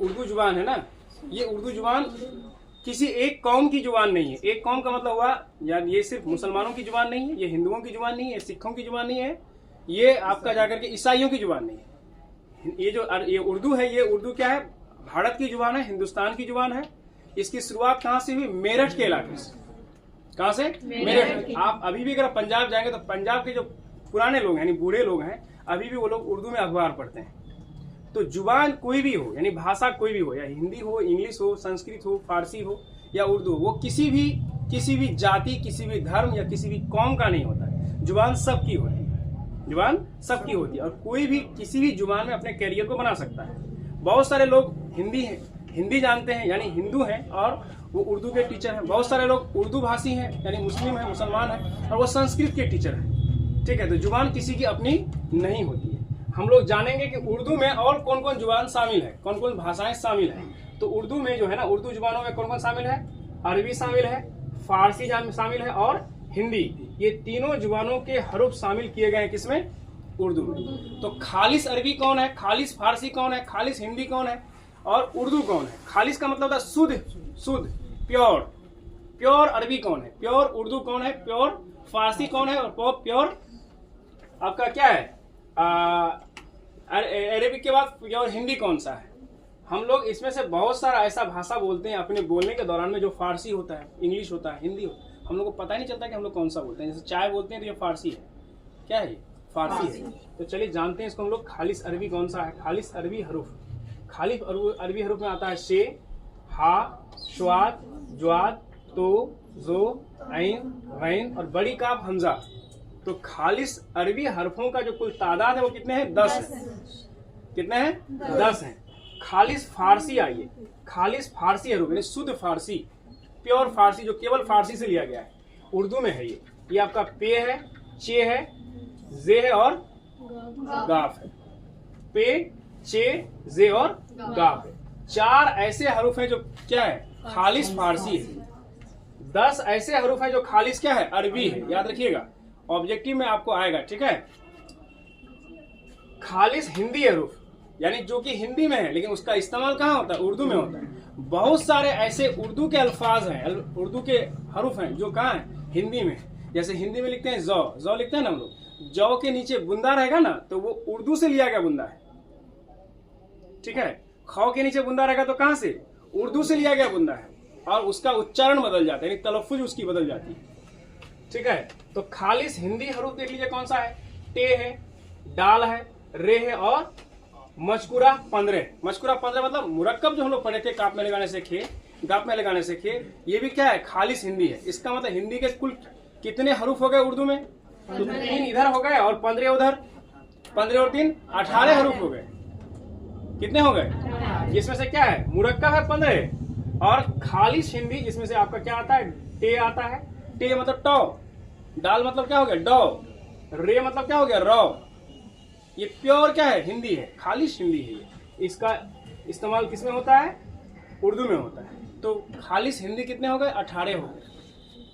उर्दू जुबान है ना, ये उर्दू जुबान किसी एक कौम की जुबान नहीं है। एक कौम का मतलब हुआ यार ये सिर्फ मुसलमानों की जुबान नहीं है, ये हिंदुओं की जुबान नहीं है, सिखों की जुबान नहीं है, ये आपका जाकर के ईसाइयों की जुबान नहीं है। ये उर्दू है, ये उर्दू क्या है, भारत की जुबान है, हिंदुस्तान की जुबान है। इसकी शुरुआत कहाँ से हुई? मेरठ के इलाके से। कहाँ से? मेरठ। आप अभी भी अगर पंजाब जाएंगे तो पंजाब के जो पुराने लोग हैं यानी बूढ़े लोग हैं, अभी भी वो लोग उर्दू में अखबार पढ़ते हैं। तो जुबान कोई भी हो यानी भाषा कोई भी हो, या हिंदी हो, इंग्लिश हो, संस्कृत हो, फारसी हो या उर्दू, वो किसी भी जाति, किसी भी धर्म या किसी भी कौम का नहीं होता है। जुबान सबकी होती है, जुबान सबकी होती है, और कोई भी किसी भी जुबान में अपने कैरियर को बना सकता है। बहुत सारे लोग हिंदी जानते हैं यानी हिंदू हैं और वो उर्दू के टीचर हैं। बहुत सारे लोग उर्दू भाषी हैं यानी मुस्लिम है, मुसलमान है, और वो संस्कृत के टीचर हैं। ठीक है, तो जुबान किसी की अपनी नहीं होती है। हम लोग जानेंगे कि उर्दू में और कौन कौन जुबान शामिल है, कौन कौन भाषाएं शामिल हैं। तो उर्दू में जो है ना, उर्दू जुबानों में कौन कौन शामिल है? अरबी शामिल है, फारसी शामिल है और हिंदी। ये तीनों जुबानों के हरूफ शामिल किए गए हैं किसमें? उर्दू में। तो खालिस अरबी कौन है, खालिस फारसी कौन है, खालिस हिंदी कौन है और उर्दू कौन है? खालिस का मतलब होता है शुद्ध, प्योर अरबी कौन है, प्योर उर्दू कौन है, प्योर फारसी कौन है, और प्योर आपका क्या है अरेबिक के बाद प्योर हिंदी कौन सा है? हम लोग इसमें से बहुत सारा ऐसा भाषा बोलते हैं अपने बोलने के दौरान में जो फारसी होता है, इंग्लिश होता है, हिंदी होता है, हम लोग को पता ही नहीं चलता कि हम लोग कौन सा बोलते हैं। जैसे चाय बोलते हैं तो ये फारसी है, क्या है ये? फारसी है। तो चलिए जानते हैं इसको हम लोग। खालिस अरबी कौन सा है? खालिस अरबी हरूफ, खालिस अरबी हरूफ में आता है शे, हा, स्वाद, ज्वाद, तो, जो, ऐन, गैन और बड़ी काफ, हमजा। तो खालिस अरबी हरफों का जो कुल तादाद है वो कितने हैं? 10 है। कितने हैं? 10 हैं। खालिस फारसी आइए, खालिस फारसी हरूफ यानी शुद्ध फारसी, प्योर फारसी जो केवल फारसी से लिया गया है, उर्दू में है ये आपका पे है, चे है, जे है और गाफ है। पे, चे, जे और गाफ है। 4 ऐसे हरूफ हैं जो क्या है? खालिस फारसी है। 10 ऐसे हरूफ हैं जो खालिस क्या है? अरबी है। याद रखिएगा, ऑब्जेक्टिव में आपको आएगा। ठीक है, खालिस हिंदी हरूफ यानी जो कि हिंदी में है लेकिन उसका इस्तेमाल कहाँ होता है? उर्दू में होता है। बहुत सारे ऐसे उर्दू के अल्फाज हैं, उर्दू के हरूफ हैं जो कहाँ है? हिंदी में। जैसे हिंदी में लिखते हैं जौ लिखते हैं ना हम लोग, जौ के नीचे बुंदा रहेगा ना तो वो उर्दू से लिया गया बुंदा है। ठीक है, खौ के नीचे बुंदा रहेगा तो कहां से? उर्दू से लिया गया बुंदा है, और उसका उच्चारण बदल जाता है यानी तलफ्फुज उसकी बदल जाती है। ठीक है, तो खालिस हिंदी हरूफ देख लीजिए कौन सा है? टे है, डाल है, रे है और मजकूरा 15। मजकूरा 15 मतलब मुरक्कब जो हम लोग पढ़े थे, काप में लगाने से खे, गाप में लगाने से खे, ये भी क्या है? खालिस हिंदी है। इसका मतलब हिंदी के कुल कितने हरूफ हो गए उर्दू में? तो 3 इधर हो गए और 15 उधर, 15 और 3 18 हरूफ हो गए। कितने हो गए? जिसमें से क्या है? मुरक्कब है 15 और खालिस हिंदी जिसमें से आपका क्या आता है? टे आता है। टे मतलब टॉ, डाल मतलब क्या हो गया? डॉ, रे मतलब क्या हो गया? रॉ। ये प्योर क्या है? हिंदी है, खालिस हिंदी है ये। इसका इस्तेमाल किसमें होता है? उर्दू में होता है। तो खालिस हिंदी कितने हो गए? 18 हो गए।